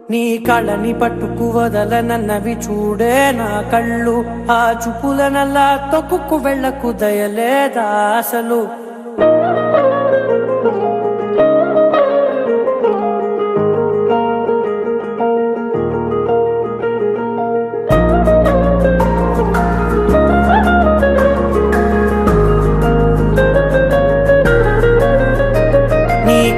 నీ కళ్ళని పట్టుకు వదలనన్నవి చూడే నా కళ్ళు. ఆ చూపులనల్లా తొక్కుకు వెళ్ళకు దయలేదా అసలు.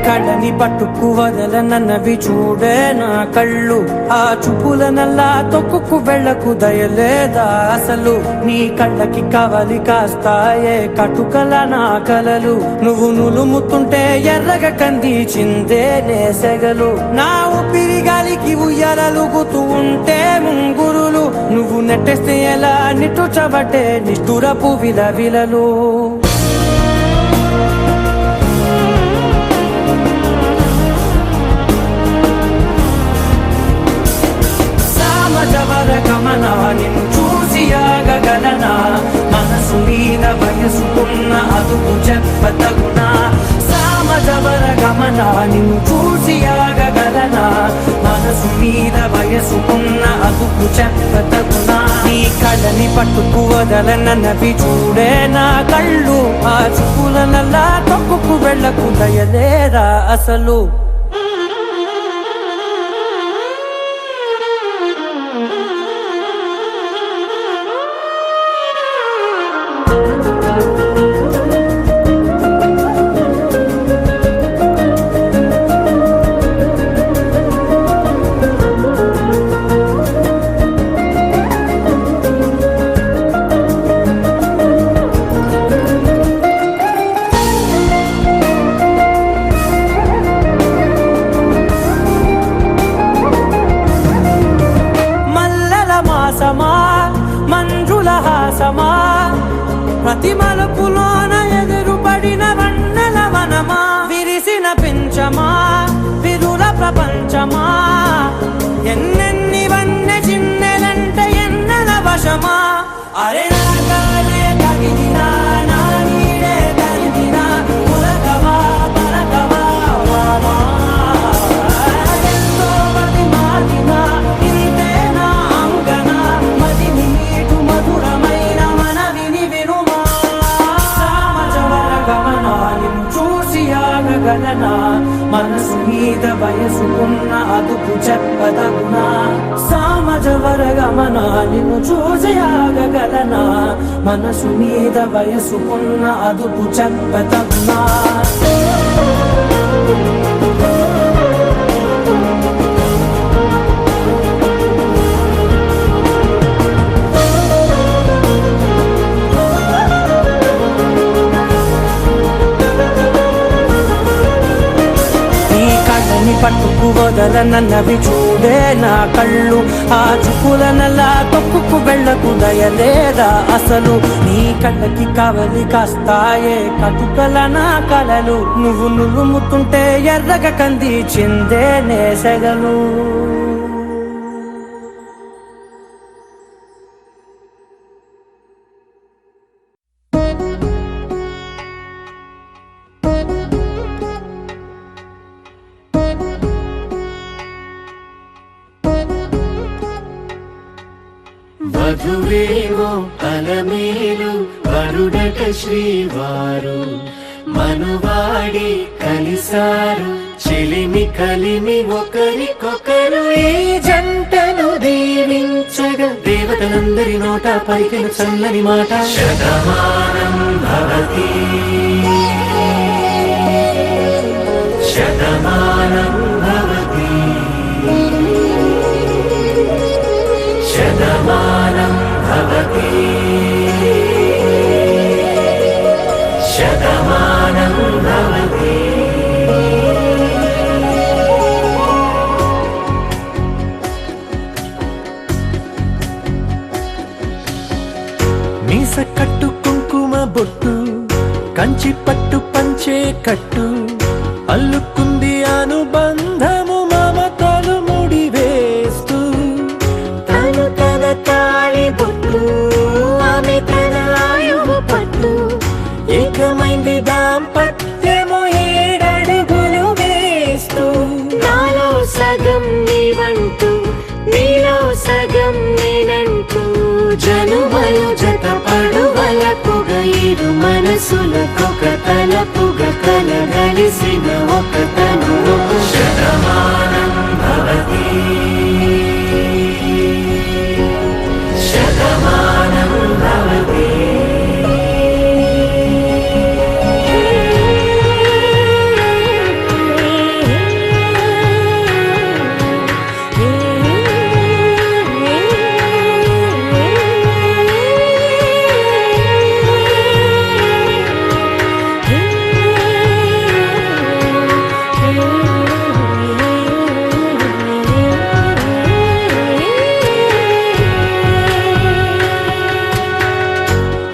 కళ్ళని పట్టుకు వదలనన్నవి చూడే నా కళ్ళు. ఆ చూపులనల్లా తొక్కుకు వెళ్ళకు దయలేదా అసలు. నీ కళ్ళకి కవలి కాస్తాయే కటుకల నా కలలు. నువ్వు నులుముతుంటే ఎర్రగ కందిచిందే నేసెగలు. నా ఊపిరి గాలికి ఉయ్యాలలుగుతూ ఉంటే ముంగురులు. నువ్వు నెట్టేస్తే ఎలా నిట్టుచబట్టే నిష్ఠురపు విలవిలలు. గమన నిన్ను చూసి ఆగగలనా. మనసు మీద వయసుకున్న అదుపు చెప్పతగునా. సామజవర గమన నిన్ను చూసి ఆగగలనా. మనసు మీద వయసుకున్న అదుపు చెప్పతగునా. నీ కళ్ళని పట్టుకు వదలనన్నవి చూడే నా కళ్ళు. ఆ చూపులనల్లా తొక్కుకు వెళ్ళకు దయలేరా అసలు. మంజుల హాసమా ప్రతి మలుపులోన ఎదురుపడిన వన్నెల వనమా. విరిసిన పించమా విరుల ప్రపంచమా. ఎన్నెన్ని వన్నె చిన్నెలంటే ఎన్నెల వశమా. అరే నాగాలే కదిలినా నా నీడే కదిలినా. పులకవా పలకవా వామా. ఎంతో మది మాదినా ఇంతేనా అంగన. మదిని నీటు మధురమైన మనవిని వినుమా. సామజవర గమన నిన్ను చూసి ఆగగలనా. మనసు మీద వయసుకున్న అదుపు చెప్పదగునా. సామజవర గమన నిన్ను చూసి ఆగగలనా. మనసు మీద వయసుకున్న అదుపు చెప్పదగునా. పట్టుకు వదలనన్నవి చూడే నా కళ్ళు. ఆ చూపులనల్లా తొక్కుకు వెళ్ళకు దయలేదా అసలు. నీ కళ్ళకి కవలి కాస్తాయే కటుకల నా కలలు. నువ్వు నులుముతుంటే ఎర్రగ కందిచిందే నేసెగలు. వధువేవో అలమేలు వరుడట శ్రీవారు. మనువాడి కలిసారు చెలిమి కలిమి ఒకరికొకరు. ఈ జంటను దీవించగా దేవతలందరి నోట పలికిన చల్లని మాట. శతమానం భవతి శతమానం భవతి శతమానం భవతి శతమానం భవతి. మీస కట్టు కుంకుమ బొట్టు కంచి పట్టు పంచే కట్టు. అల్లుకుంది అనుబంధము మమతలు ముడివేస్తూ. తను తన తాళి బొట్టు ఆమె తన ఆయువు పట్టు. ఏకమైంది దాంపత్యము 7 అడుగులు వేస్తూ. నాలో సగం నీవంటూ నీలో సగం నేనంటూ జనుమలు జతపడు వలపుగ ఇరు మనసులకొక తలపుగ కలగలిసిన ఒక తను శతమానం భవతి శతమానం భవతి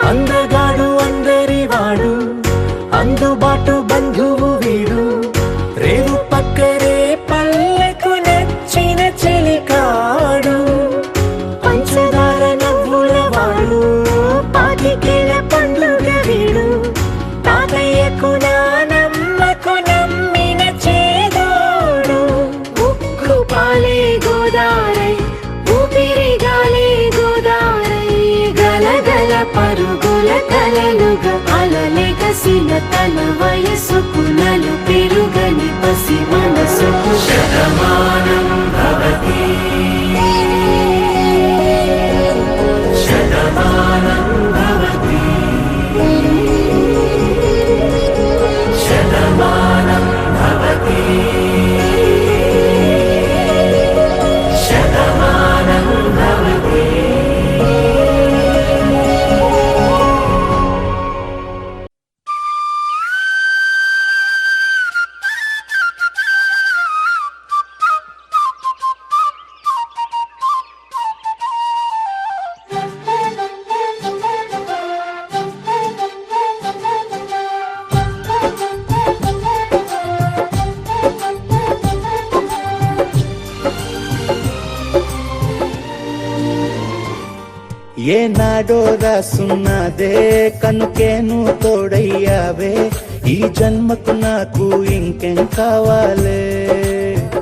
అందగాడు అందరివాడు అందుబాటు బంధువు వీడు రేవు పక్కరే పల్లెకు నచ్చిన చెలికాడు పంచదార నవ్వుల వాడు పాతికేల పండుగ వీడు తాతయ్యకు నానమ్మకు నమ్మిన చేదోడు ఉక్కు పాలే గోదారై ఊపిరి గాలే గోదారై గలగల పరుగుల కలలుగా అలలెగసిన తన వయసుకు నలు పెరుగని పసి మనసుకు శతమానం భవతి శతమానం భవతి శతమానం భవతి శతమానం భవతి ఏనాడో రాసున్నదే కనుకేను తోడయ్యావే ఈ జన్మకు నాకు ఇంకేం కావాలే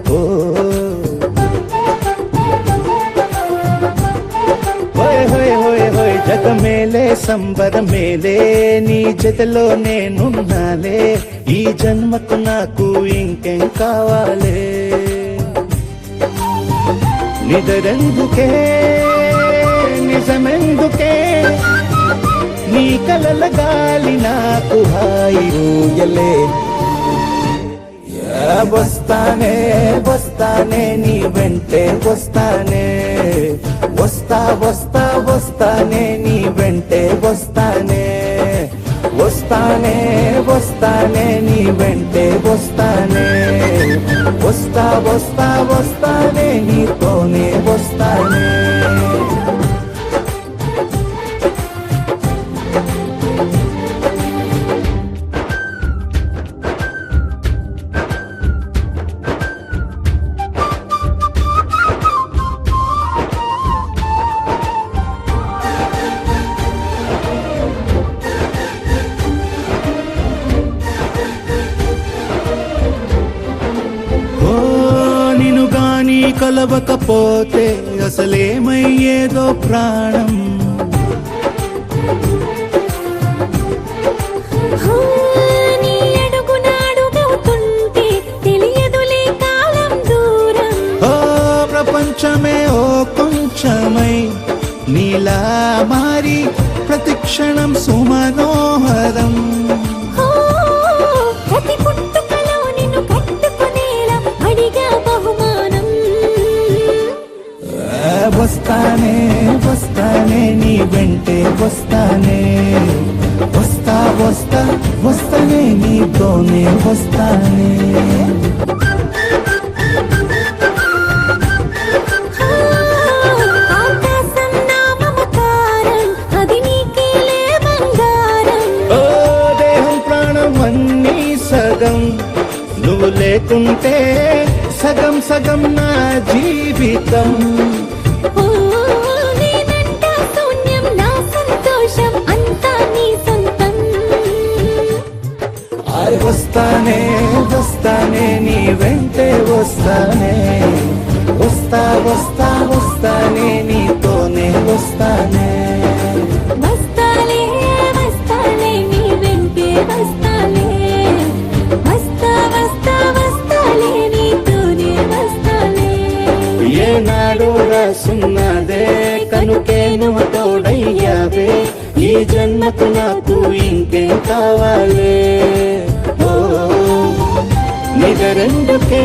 ఓ హోయ్ హోయ్ హోయ్ హోయ్ జగమేలే సంబరమేలే నీ జతలో నేనున్నాలే ఈ జన్మకు నాకు ఇంకేం కావాలే నిదరెందుకే నిజమెందుకే నీ కలల గాలి నాకు హాయి ఊయలే వస్తానే వస్తానే నీ వెంటే వస్తానే వస్తా వస్తా వస్తానే నీ వెంటే వస్తానే వస్తానే వస్తానే నీ వెంటే వస్తానే వస్తా వస్తా వస్తానే నీతోనే వస్తానే కలవకపోతే అసలేమయ్యేదో ప్రాణం నీ అడుగునాడుగవుతుంటే తెలియదులే కాలం దూరం ఓ ప్రపంచమే ఓ కొంచెమై నీలా మారి ప్రతిక్షణం సుమనోహరం ప్రతి పుట్టుకలో నిన్ను కట్టుకునేలా అడిగా బహుమానం వస్తానే వస్తానే నీ వెంటే వస్తానే వస్తా వస్తా వస్తానే నీతోనే వస్తానే ఆకాశం నా మమకారం అది నీకేలే బంగారం ఓ దేహం ప్రాణం అన్నీ సగం నువ్వు లేకుంటే సగం సగం నా జీవితం నేనంటా శూన్యం నా సంతోషం అంతా నీ సొంతం వస్తానే వస్తానే నీ వెంటే వస్తానే వస్తా వస్తానే నీతోనే వస్తానే వస్తాలే వస్తాలే నీ వెంటే వస్తాలే వస్తా వస్తా వస్తాలే నీతోనే వస్తాలే ఏనాడు రాసున్నదే కనుకే నువ్వు తోడయ్యావే ఈ జన్మకు నాకు ఇంకేం కావాలే ఓ నిజరెందుకే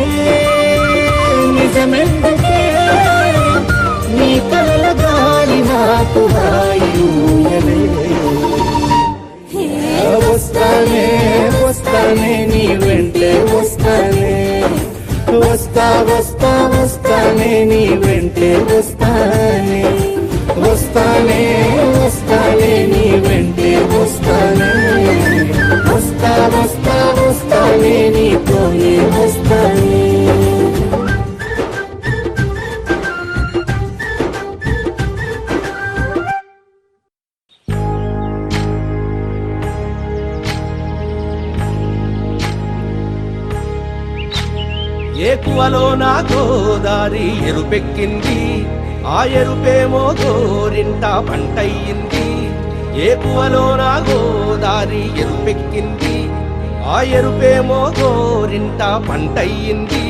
నిజమెందుకే నీ కలల గాలి నాకు హాయిలే వస్తానే వస్తానే నీ వెంటే వస్తానే వస్తా వస్తా వస్తానే నీ వెంటే వస్తానే వస్తానే వస్తానే నీ వెంటే వస్తానే వస్తా వస్తా వస్తానే నీతోనే వస్తానే ఏకువలో నా గోదారి ఎరుపెక్కింది ఆ ఎరుపేమో గోరింట పంటయ్యింది ఏకువలో నా గోదారి ఎరుపెక్కింది ఆ ఎరుపేమో గోరింట పంటయ్యింది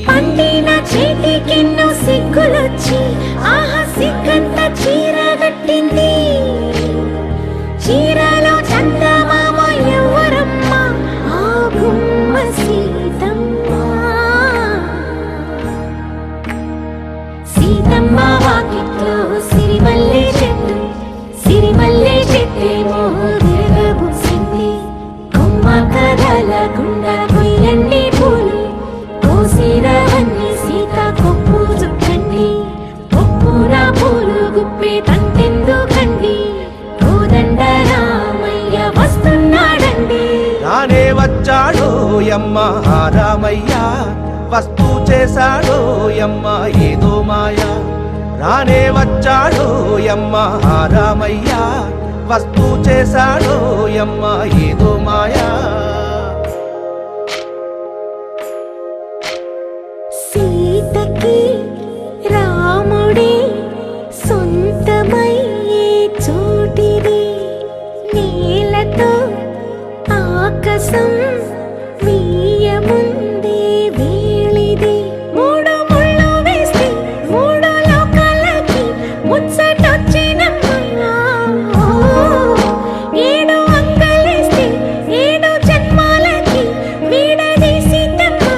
పండిన చేతికెన్నో సిగ్గులొచ్చి ఆహా సిగ్గంత చీర కట్టింది చీరలో చందమామ ఎవరమ్మ ఆ గుమ్మ సీతమ్మ సీతమ్మ వాకిట్లో సిరిమల్లె చెట్టేమో విరగబూసింది కొమ్మ కదలకుండా కొయ్యండి పూలు కోసిరవన్నీ సీత కొప్పు చుట్టండి కొప్పున పూలు గుప్పే తంతెందుకండి కోదండ రామయ్య వస్తున్నాడండి రానే వచ్చాడో యమ్మ ఆ రామయ్య వస్తూ చేశాడో యమ్మ ఏదో మాయ రానే వచ్చాడో యమ్మ ఆ రామయ్య వస్తూ చేశాడో యమ్మ ఏదో మాయా సీతకి రాముడే సొంతమయ్యే చోటిది నేలతో ఆకాశం వీయముందే వేళిది మూడు ముళ్ళు వేస్తే మూడు లోకాలకి ముచ్చటొచ్చినమ్మా ఏడు అంగలేస్తే ఏడు జన్మాలకి వీడదీసిద్దమ్మా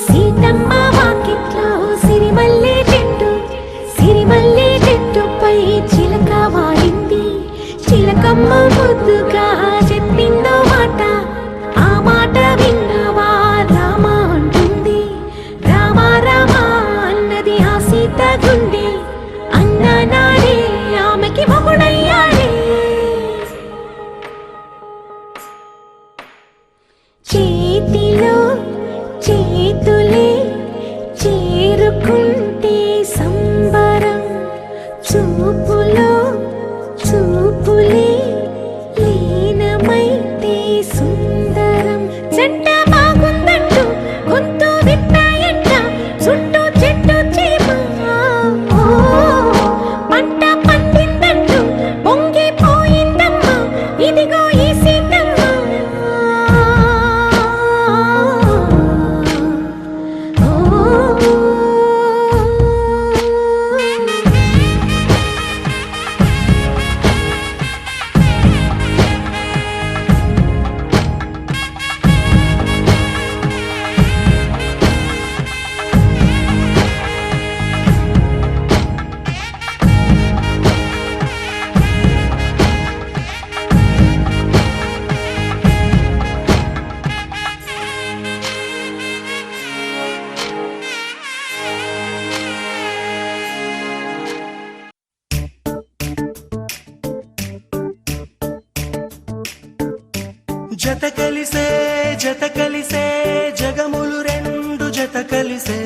సీతమ్మ వాకిట్లో సిరిమల్లె చెట్టుపై చిలక వాడింది చిలకమ్మ ముద్దుగా చెప్పిందో మాట ఆ మాట విన్నవా రామ అంటుంది రామ రామ అన్నది ఆ సీత గుండె అన్న నాడే ఆమెకి మొగుడయ్యాడే చేతిలో చేతులే చేరుకుంటే సంబరం చూపులో చూపులే లీనమైతే సుందరం జంట బాగుందంటూ గొంతు విప్పాయంట చుట్టూ చెట్టు చీమ పంట పండిందంటూ పొంగిపోయిందమ్మా ఇదిగో ఈ సీతమ్మ జత కలిసే జగములు రెండు జత కలిసే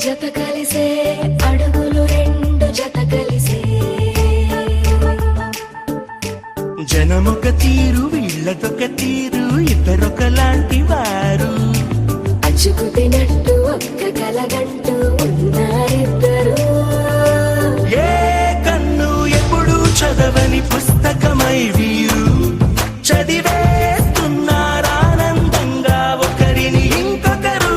జత కలిసే అడుగులు రెండు జత కలిసే జనమొక తీరు వీళ్ళదొక తీరు ఇద్దరొకలాంటి వారు అచ్చుకుతినట్టు ఒక్క కలగంటూ ఉన్నారిద్దరు ఏ కన్ను ఎప్పుడు చదవని పుస్తకమై వీరు చదివేస్తున్నారానందంగా ఒకరిని ఇంకొకరు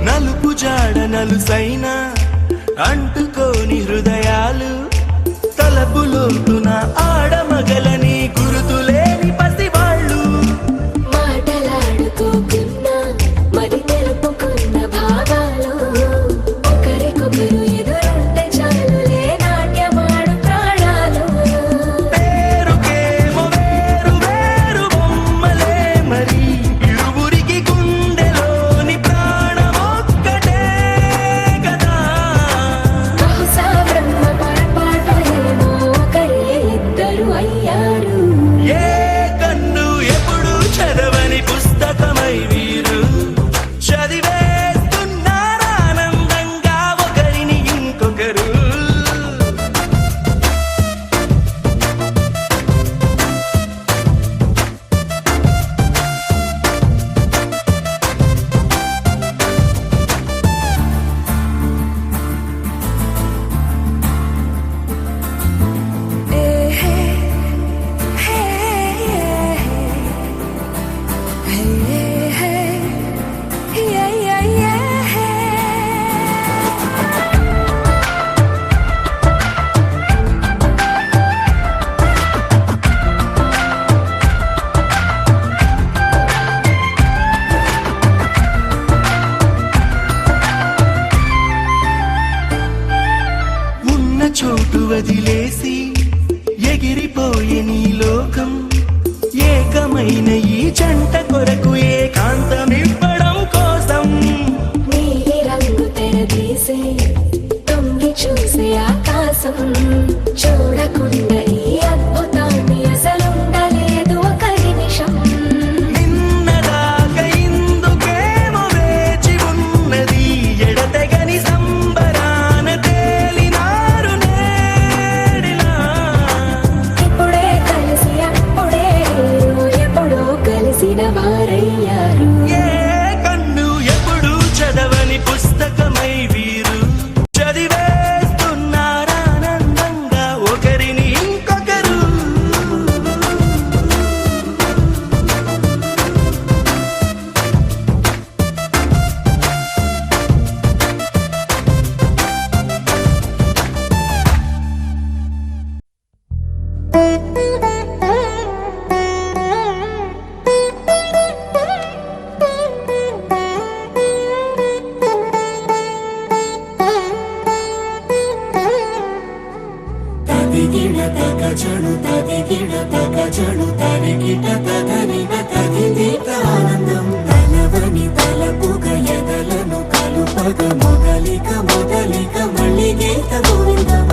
నలుపు జాడ నలుసైన అంటుకోని హృదయాలు తలపులోతున ఆడమగలని గురుతులేని పసివాళ్ళు మాటలాడుకోకున్నా మరి తెలుపుకున్న భావాలు ఒకరికొకరు ఎదురుంటే చాలులే నాట్యమాడు ప్రాణాలు పేరుకేమో వేరు వేరు బొమ్మలే మరి ఇరువురికి గుండెలోని ప్రాణమొక్కటే కదా బహుశా బ్రహ్మ పొరపాటు ఏమో ఒకరే ఇద్దరు అయ్యారు ఏ కన్ను ఎప్పుడు చదవని పుస్తకమై వీరు చదివేస్తున్నారానందంగా ఒకరిని ఇంకొకరు ఉన్న చోటు వదిలేసి ఎగిరిపోయే నీ లోకం ఏకమైన ఈ జంట కొరకు ఏకాంతమివ్వడం కోసం నీలి రంగు తెరదీసే తొంగి చూసే ఆకాశం చూడకుండా ఈ అద్భుతాన్ని అసలుండలేదు ఒక నిమిషం నిన్నదాకా ఇందుకేమో వేచి ఉన్నది ఎడతెగని సంబరాన తేలినారు నేడిలా ఇప్పుడే కలిసి అప్పుడే ఎప్పుడో కలిసిన వారయ్యారు ఏ కన్ను ఎప్పుడు చదవని పుస్తకమై వీరు చదివేస్తున్నారానందంగా ఒకరిని ఇంకొకరు తదిగిడ తగజడు తదిగిడ తగజడు తరిగిట తగనిన తదిదీత ఆనందం తలవని తలపుగ ఎదలను కలుపగ మొదలిక మొదలిక మళ్ళీ గీత గోవిందం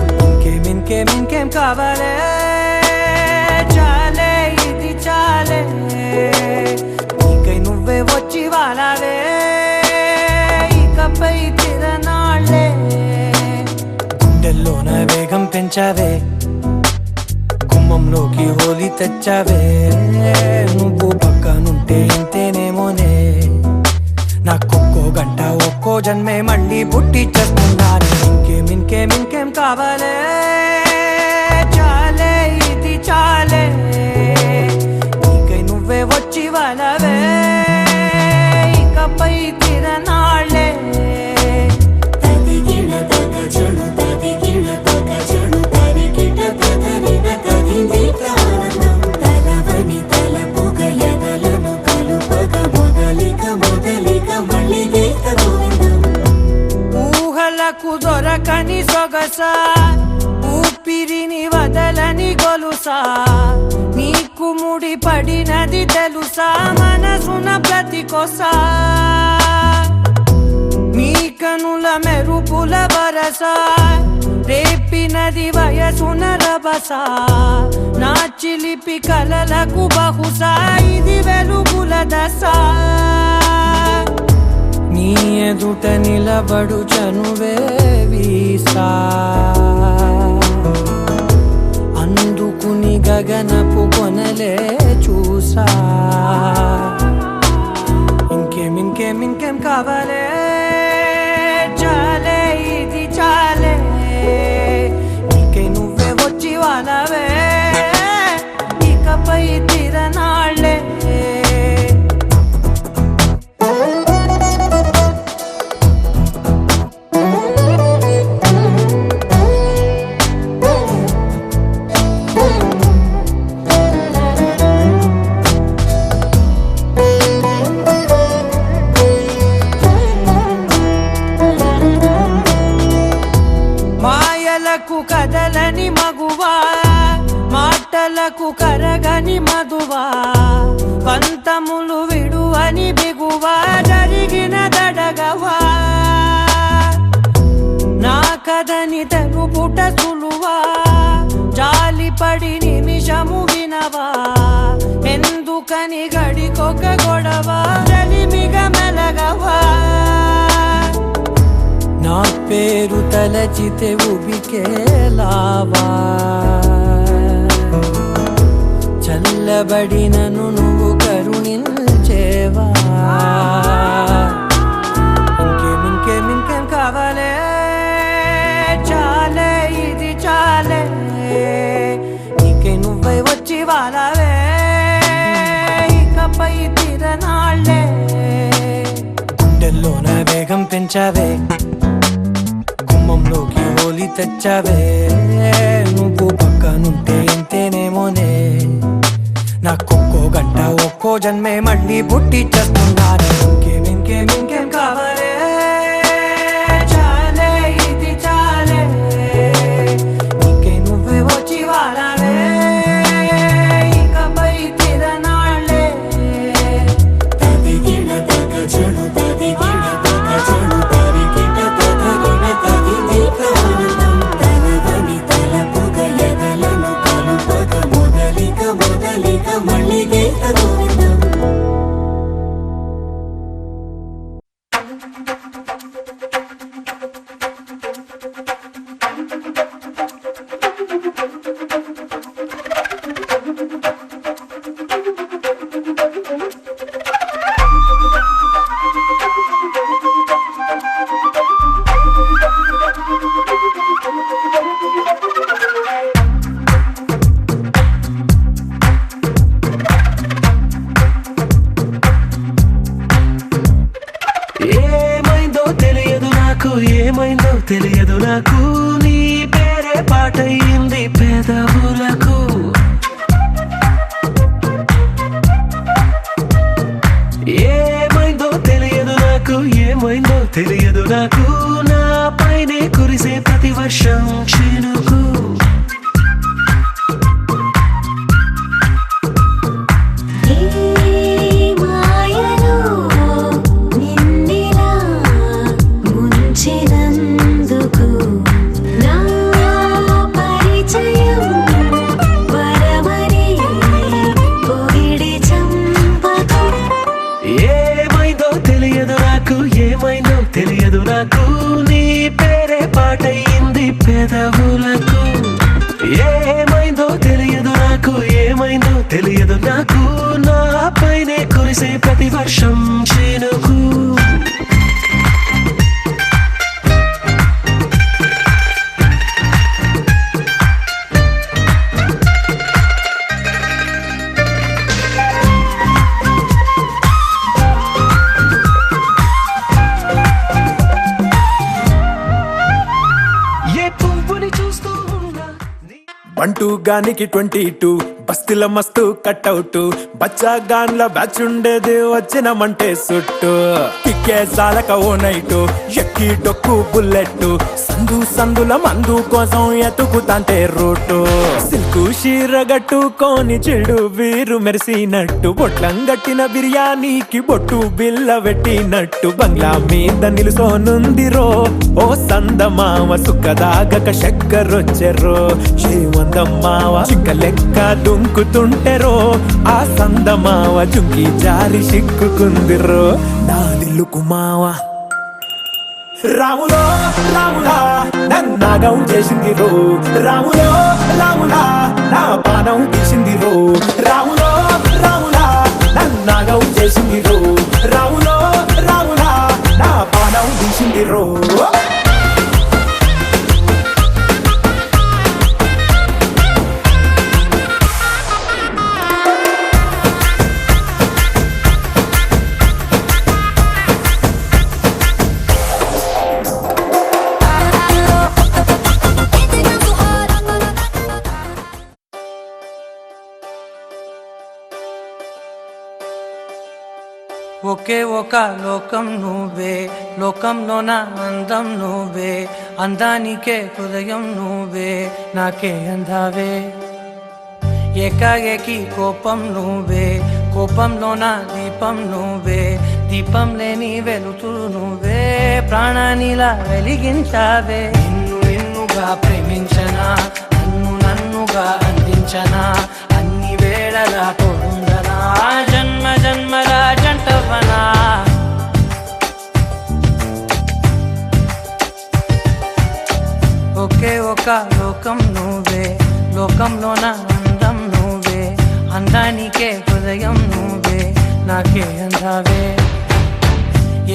ఇంకేం కావాలే చాలే ఇది చాలే నీకై నువ్వే వచ్చి వాలావే ఇకపై తిరనాళ్ళే గుండెల్లోన వేగం పెంచావే గుమ్మంలోకి హోలీ తెచ్చావే నువ్వు పక్కనుంటే ఇంతేనేమోనే నాకొక్కో గంట ఒక్కో జన్మే మళ్ళీ పుట్టి చేస్తున్నాను ఇంకేం కావాలే చాలే ఇది చాలే నీకై నువ్వే వచ్చి వాళ్ళవే ఇకపై తిరనాళ్ళే తదిగిడ తగజడు తదిగిడ తగజడు తరిగిట తగనిన తదిదీత ఆనందం తలవని తలపుగ ఎదలను కలుపగ మొదలిక మొదలిక మళ్ళీ గీత గోవిందం ఊహలకు దొరకని సొగసా ఊపిరిని వదలని గొలుసా నీకు ముడి పడినది తెలుసా మనసున ప్రతి కొసా నీక కనుల మెరుపుల వరస రేపినది వయసున రభస నా చిలిపి కలలకు బహుశా ఇది వెలుగుల దశ నీ ఎదుట నిలబడు చనువే వీసా అందుకుని గగనపు కొనలే చూసా ఇంకేం కావాలే చాలే ఇది చాలే నీకే నువ్వే వచ్చి వాళ్ళవే ఇకపై తిరనాళ్ళే కదలని మగువా మాటలకు కరగని మధువా పంతములు విడువని బిగువా జరిగిన దడగవా నా కదని తెలుపుట సులువా జాలిపడి నిమిషము వినవా ఎందుకని గడికొక గొడవ రలిమిగ మెలగవా నా పేరు తలచితే ఉబికేలావా చల్లబడినను నువ్వు కరుణించేవా ఇంకేం కావాలే చాలే ఇది చాలే నీకే నువ్వై వచ్చి వాళ్ళవే ఇకపై తిరనాళ్ళే గుండెల్లోన వేగం పెంచావే గుమ్మంలోకి హోలీ తెచ్చావే నువ్వు పక్కనుంటే ఇంతేనేమోనే నాకొక్కో గంట ఒక్కో జన్మే మళ్ళీ పుట్టి చేస్తున్నాను ఇంకేం కావాలే చాలే ఇది చాలే నీకే నువ్వే వచ్చి వాళ్ళవే ఇకపై తిరనాళ్ళే తదిగిన తగ చెడు తదిగిన తగ చెడు తరిగిన తదగిన తదిగిన ఆనందం తలవని తలపుగ ఎదలను కలుపగ మొదలిక మళ్ళీ గీత గోవిందం ఏమైందో తెలియదు నాకు నీ పేరే పాటయింది పెదవులకు ఏమైందో తెలియదు నాకు నా పైనే కురిసే ప్రతి వర్షం చినుకు తెలియదు నాకు నీ పేరే పాటయింది పెదవులకు ఏమైందో తెలియదు నాకు నా పైనే కురిసే ప్రతి వర్షం చినుకు బంటూ గానికి 22 బస్తిల మస్తు కట్అవుట్ బచ్చా గాన్ల బ్యాచ్ ఉండేది వచ్చినమంటే సుట్టు నీకే సాలక ఓ నైటు ఎక్కి డొక్కు బుల్లెట్ సందు సందుల మందు కోసం ఎతుకుతాంటే రూటు సిల్కు షీర గట్టుకొని చెడు వీరు మెరిసినట్టు బొట్లం గట్టిన బిర్యానీకి బొట్టు బిల్ల పెట్టినట్టు బంగ్లా మీద నిలుసోనుందిరో ఓ సందమావ సుఖదాగక చక్కరొచ్చెరో శ్రీమందమ్మావ చింక లెక్క దుంకుతుంటెరో ఆ సందమావ జుంకి జారి సిక్కుకుందిరో నా దిల్లుకు మావా రాములో రాములా నన్నాగం చేసింది రో రాములో రాములా నా పానం తీసింది రో రాములో రాములా నన్నాగం చేసింది రో రాములో రాములా నా పానం తీసింది రో ఒకే ఒక లోకం నువ్వే లోకంలోన అందం నువ్వే అందానికే హృదయం నువ్వే నాకే అందావే ఏకాఏకి కోపం నువ్వే కోపంలోన దీపం నువ్వే దీపం లేని వెలుతురు నువ్వే ప్రాణానిలా వెలిగించావే నిన్ను నిన్నుగా ప్రేమించనా నన్నుగా అందించనా అన్ని వేళలా తోడుందనా జన్మ జన్మల జంటవనా ఒకే ఒక లోకం నువ్వే లోకంలోన అందం నువ్వే అందానికే హృదయం నువ్వే నాకే అందావే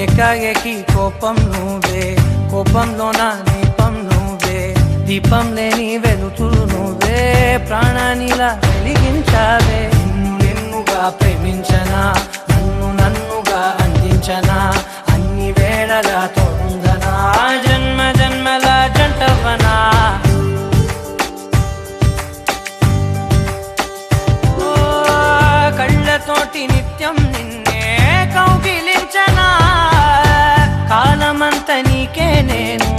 ఏకాఏకి కోపం నువ్వే కోపంలోన దీపం నువ్వే దీపం లేని వెలుతురు నువ్వే ప్రాణానిలా వెలిగించావే నిన్ను నిన్నుగా ప్రేమించనా నన్నుగా అందించనా అన్ని వేళలా తోడుందనా జన్మ జన్మల జంటవనా కళ్ళతోటి నిత్యం నిన్నే కౌగిలించనా కాలమంత నీకే నేను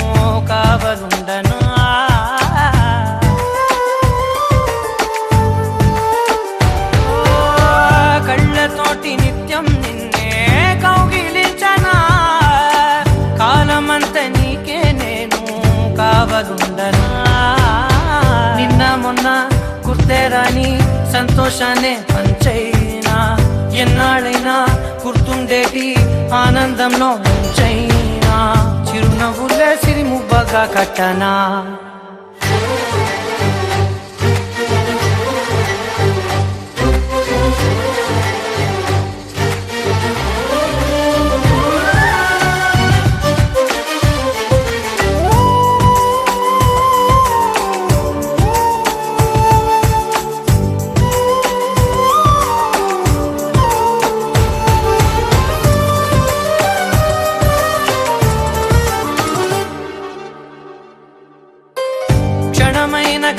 కావలుండను కళ్ళతోటి నిత్యం నిన్నే కౌగిలించనా కాలమంత నీకే నేను కావలుండనా నిన్న మొన్న గుర్తేరాని సంతోషాన్ని పంచైనా ఎన్నాళ్ళైనా గుర్తుండేటి ఆనందంలో ముంచైనా చిరునవ్వులే సిరిముబ్బగా కట్టనా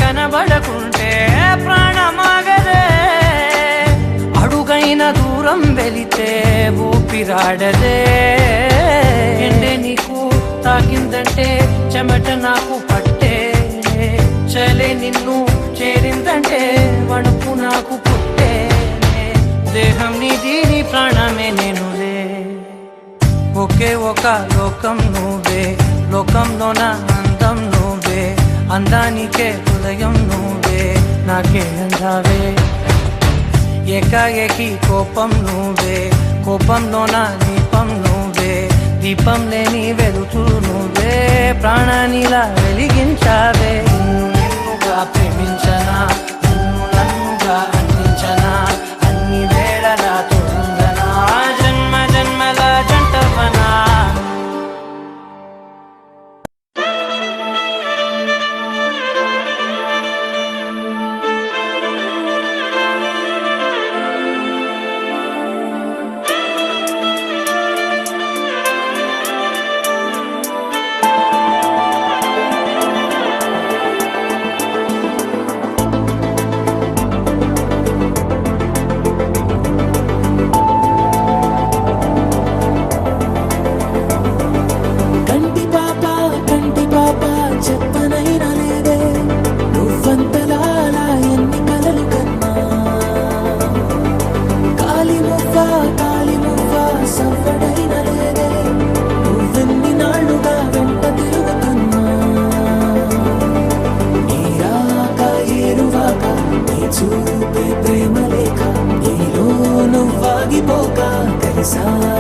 కనబడకుంటే ప్రాణమాగదే అడుగైన దూరం వెళితే ఊపిరాడదే ఎండే నీకు తాకిందంటే చెమట నాకు పట్టే చలే నిన్ను చేరిందంటే వణుకు నాకు పుట్టే దేహం నీది నీ ప్రాణమే నేనులే ఒకే ఒక లోకం నువ్వే లోకంలోన అందం నువ్వే అందానికే హృదయం నువ్వే నాకే అందావే ఏకాఏకి కోపం నువ్వే కోపంలోన దీపం నువ్వే దీపం లేని వెలుతురు నువ్వే ప్రాణానిలా వెలిగించావే నిన్ను నిన్నుగా ప్రేమించనా నన్నుగా అందించనా అన్ని వేళలా తోడుందనా జన్మ జన్మల జంటవనా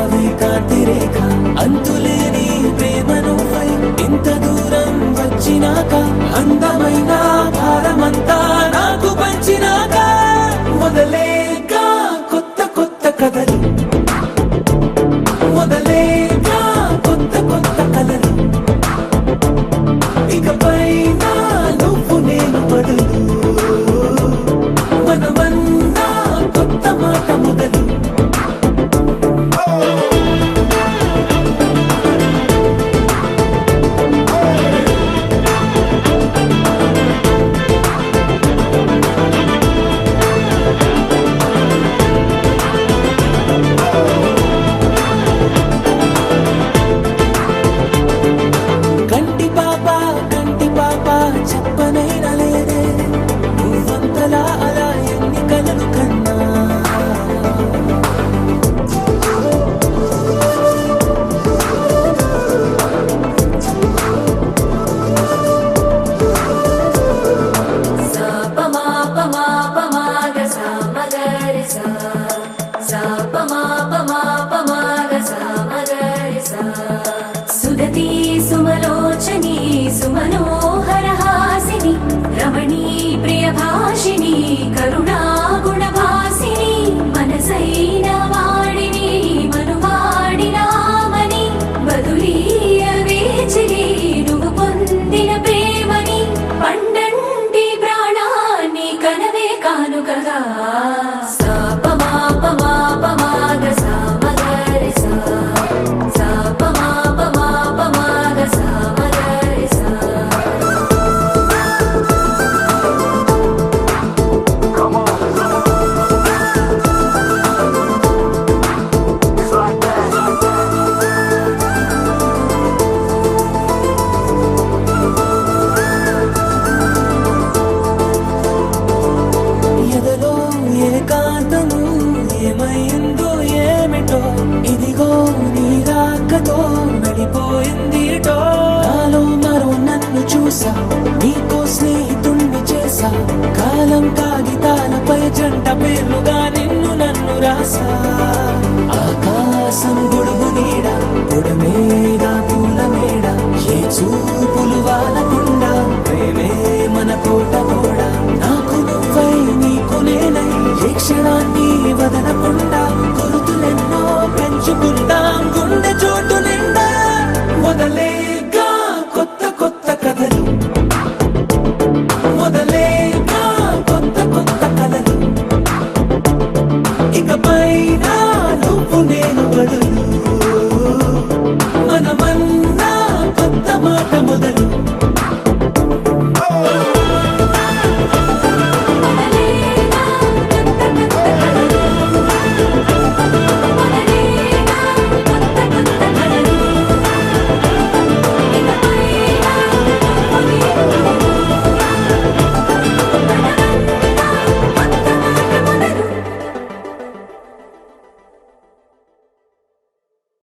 వచ్చావే కాంతిరేఖ అంతులేని ప్రేమ నువ్వై ఇంత దూరం వచ్చినాక అందమైన భారమంతా నాకు పంచినాక మొదలేక కొత్త కొత్త కథలు మొదలేక కొత్త కొత్త కథలు ఇకపై నువ్వు నేను బదులు మనమన్నా కొత్త మాట మొదలు కంటి పాప చెప్పనైనా లేదే నువ్వంతలా అలా ఎన్ని కలలు కన్నా సుదతి సుమలోచని సుమనోహర హాసిని రమణీ ప్రియ భాషిని కరుణా గుణ భాసిని మనసైన వాడిని మనువాడినామని బదులీయ వేచిని నువ్వు పొందిన ప్రేమని పండంటి ప్రాణాన్ని కనవే కానుకగా ఎదలో ఏకాంతము ఏమైందో ఏమిటో ఇదిగో నీ రాకతో నడిపోయిందిటో నాలో మరో నన్ను చూసా నీకో స్నేహితుణ్ణి చేసా కాలం కాగితాలపై జంట పేర్లుగా నిన్ను నన్ను రాసా ఆకాశం గొడుగు నీడ పొడమే